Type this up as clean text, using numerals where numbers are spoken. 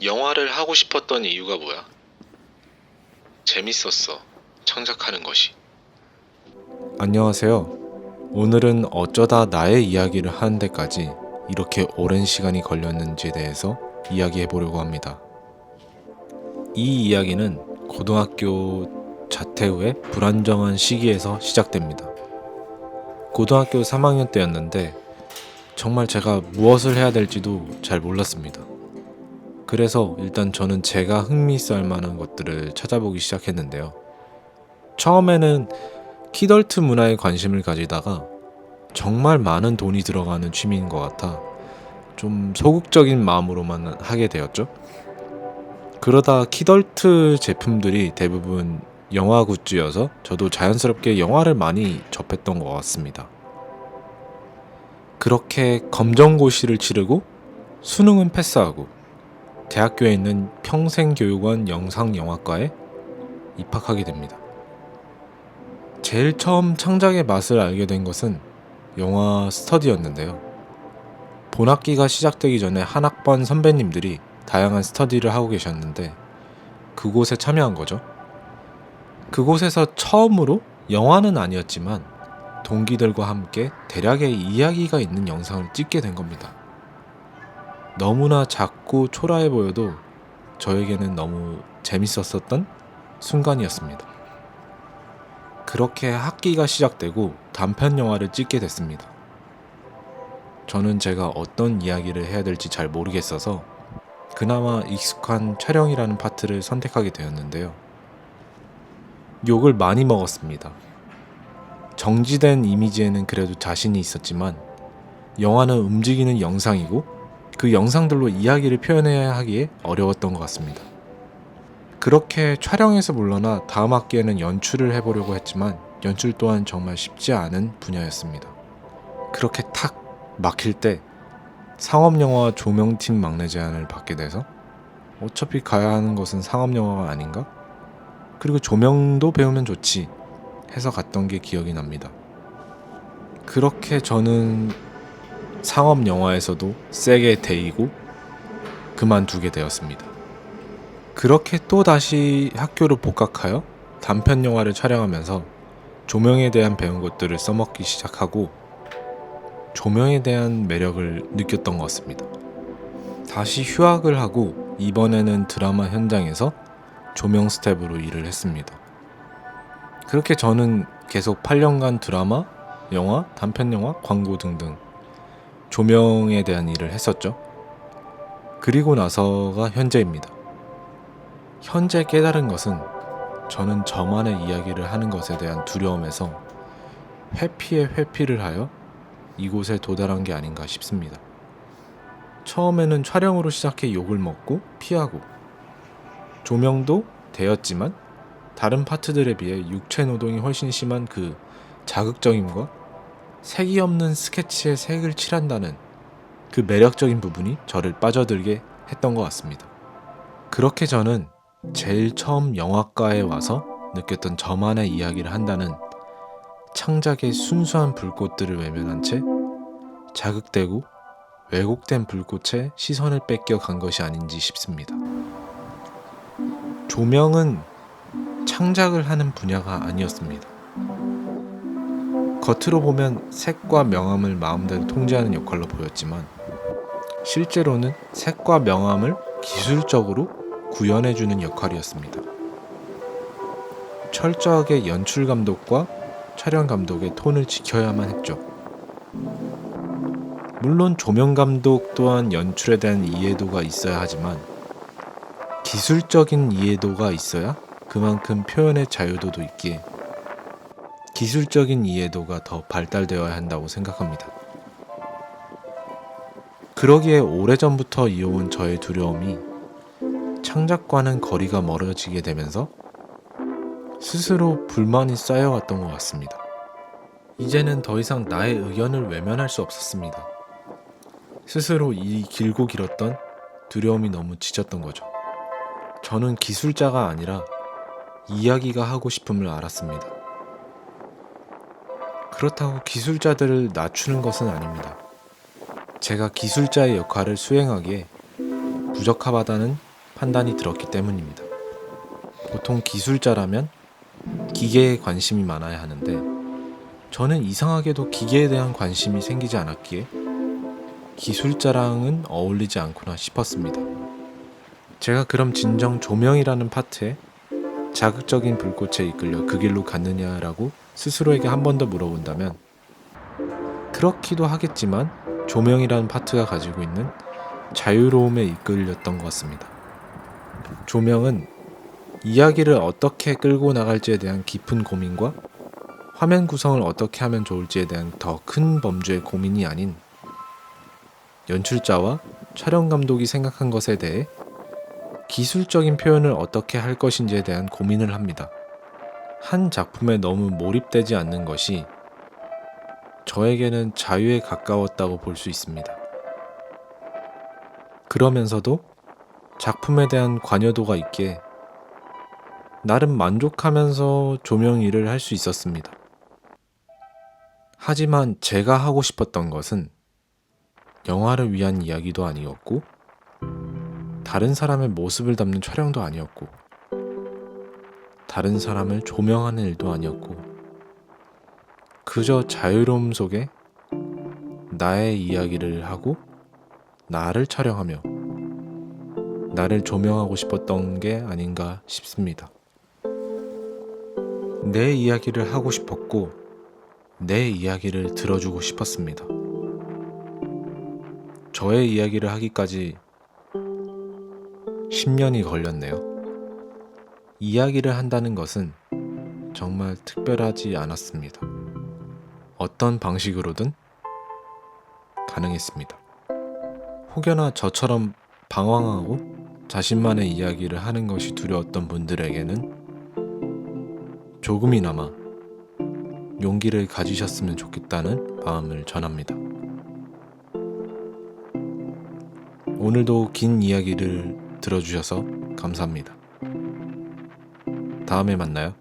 영화를 하고 싶었던 이유가 뭐야? 재밌었어. 창작하는 것이. 안녕하세요. 오늘은 어쩌다 나의 이야기를 하는 데까지 이렇게 오랜 시간이 걸렸는지에 대해서 이야기해 보려고 합니다. 이 이야기는 고등학교 자퇴 후에 불안정한 시기에서 시작됩니다. 고등학교 3학년 때였는데 정말 제가 무엇을 해야 될지도 잘 몰랐습니다. 그래서 일단 저는 제가 흥미있어 할 만한 것들을 찾아보기 시작했는데요. 처음에는 키덜트 문화에 관심을 가지다가 정말 많은 돈이 들어가는 취미인 것 같아 좀 소극적인 마음으로만 하게 되었죠. 그러다 키덜트 제품들이 대부분 영화 굿즈여서 저도 자연스럽게 영화를 많이 접했던 것 같습니다. 그렇게 검정고시를 치르고 수능은 패스하고 대학교에 있는 평생교육원 영상영화과에 입학하게 됩니다. 제일 처음 창작의 맛을 알게 된 것은 영화 스터디였는데요. 본학기가 시작되기 전에 한 학번 선배님들이 다양한 스터디를 하고 계셨는데 그곳에 참여한 거죠. 그곳에서 처음으로 영화는 아니었지만 동기들과 함께 대략의 이야기가 있는 영상을 찍게 된 겁니다. 너무나 작고 초라해 보여도 저에게는 너무 재밌었던 순간이었습니다. 그렇게 학기가 시작되고 단편 영화를 찍게 됐습니다. 저는 제가 어떤 이야기를 해야 될지 잘 모르겠어서 그나마 익숙한 촬영이라는 파트를 선택하게 되었는데요. 욕을 많이 먹었습니다. 정지된 이미지에는 그래도 자신이 있었지만 영화는 움직이는 영상이고 그 영상들로 이야기를 표현해야 하기에 어려웠던 것 같습니다. 그렇게 촬영에서 물러나 다음 학기에는 연출을 해보려고 했지만 연출 또한 정말 쉽지 않은 분야였습니다. 그렇게 탁 막힐 때 상업영화 조명팀 막내 제안을 받게 돼서 어차피 가야 하는 것은 상업영화가 아닌가? 그리고 조명도 배우면 좋지 해서 갔던 게 기억이 납니다. 그렇게 저는 상업영화에서도 세게 데이고 그만두게 되었습니다. 그렇게 또 다시 학교로 복학하여 단편 영화를 촬영하면서 조명에 대한 배운 것들을 써먹기 시작하고 조명에 대한 매력을 느꼈던 것 같습니다. 다시 휴학을 하고 이번에는 드라마 현장에서 조명 스텝으로 일을 했습니다. 그렇게 저는 계속 8년간 드라마, 영화, 단편 영화, 광고 등등 조명에 대한 일을 했었죠. 그리고 나서가 현재입니다. 현재 깨달은 것은 저는 저만의 이야기를 하는 것에 대한 두려움에서 회피에 회피를 하여 이곳에 도달한 게 아닌가 싶습니다. 처음에는 촬영으로 시작해 욕을 먹고 피하고 조명도 되었지만 다른 파트들에 비해 육체 노동이 훨씬 심한 그 자극적임과 색이 없는 스케치에 색을 칠한다는 그 매력적인 부분이 저를 빠져들게 했던 것 같습니다. 그렇게 저는 제일 처음 영화과에 와서 느꼈던 저만의 이야기를 한다는 창작의 순수한 불꽃들을 외면한 채 자극되고 왜곡된 불꽃에 시선을 뺏겨 간 것이 아닌지 싶습니다. 조명은 창작을 하는 분야가 아니었습니다. 겉으로 보면 색과 명암을 마음대로 통제하는 역할로 보였지만 실제로는 색과 명암을 기술적으로 구현해주는 역할이었습니다. 철저하게 연출 감독과 촬영 감독의 톤을 지켜야만 했죠. 물론 조명 감독 또한 연출에 대한 이해도가 있어야 하지만 기술적인 이해도가 있어야 그만큼 표현의 자유도도 있기에 기술적인 이해도가 더 발달되어야 한다고 생각합니다. 그러기에 오래전부터 이어온 저의 두려움이 창작과는 거리가 멀어지게 되면서 스스로 불만이 쌓여왔던 것 같습니다. 이제는 더 이상 나의 의견을 외면할 수 없었습니다. 스스로 이 길고 길었던 두려움이 너무 지쳤던 거죠. 저는 기술자가 아니라 이야기가 하고 싶음을 알았습니다. 그렇다고 기술자들을 낮추는 것은 아닙니다. 제가 기술자의 역할을 수행하기에 부적합하다는 판단이 들었기 때문입니다. 보통 기술자라면 기계에 관심이 많아야 하는데 저는 이상하게도 기계에 대한 관심이 생기지 않았기에 기술자랑은 어울리지 않구나 싶었습니다. 제가 그럼 진정 조명이라는 파트에 자극적인 불꽃에 이끌려 그 길로 갔느냐라고 스스로에게 한 번 더 물어본다면 그렇기도 하겠지만 조명이라는 파트가 가지고 있는 자유로움에 이끌렸던 것 같습니다. 조명은 이야기를 어떻게 끌고 나갈지에 대한 깊은 고민과 화면 구성을 어떻게 하면 좋을지에 대한 더 큰 범주의 고민이 아닌 연출자와 촬영 감독이 생각한 것에 대해 기술적인 표현을 어떻게 할 것인지에 대한 고민을 합니다. 한 작품에 너무 몰입되지 않는 것이 저에게는 자유에 가까웠다고 볼 수 있습니다. 그러면서도 작품에 대한 관여도가 있기에 나름 만족하면서 조명 일을 할 수 있었습니다. 하지만 제가 하고 싶었던 것은 영화를 위한 이야기도 아니었고 다른 사람의 모습을 담는 촬영도 아니었고 다른 사람을 조명하는 일도 아니었고 그저 자유로움 속에 나의 이야기를 하고 나를 촬영하며 나를 조명하고 싶었던 게 아닌가 싶습니다. 내 이야기를 하고 싶었고 내 이야기를 들어주고 싶었습니다. 저의 이야기를 하기까지 10년이 걸렸네요. 이야기를 한다는 것은 정말 특별하지 않았습니다. 어떤 방식으로든 가능했습니다. 혹여나 저처럼 방황하고 자신만의 이야기를 하는 것이 두려웠던 분들에게는 조금이나마 용기를 가지셨으면 좋겠다는 마음을 전합니다. 오늘도 긴 이야기를 들어주셔서 감사합니다. 다음에 만나요.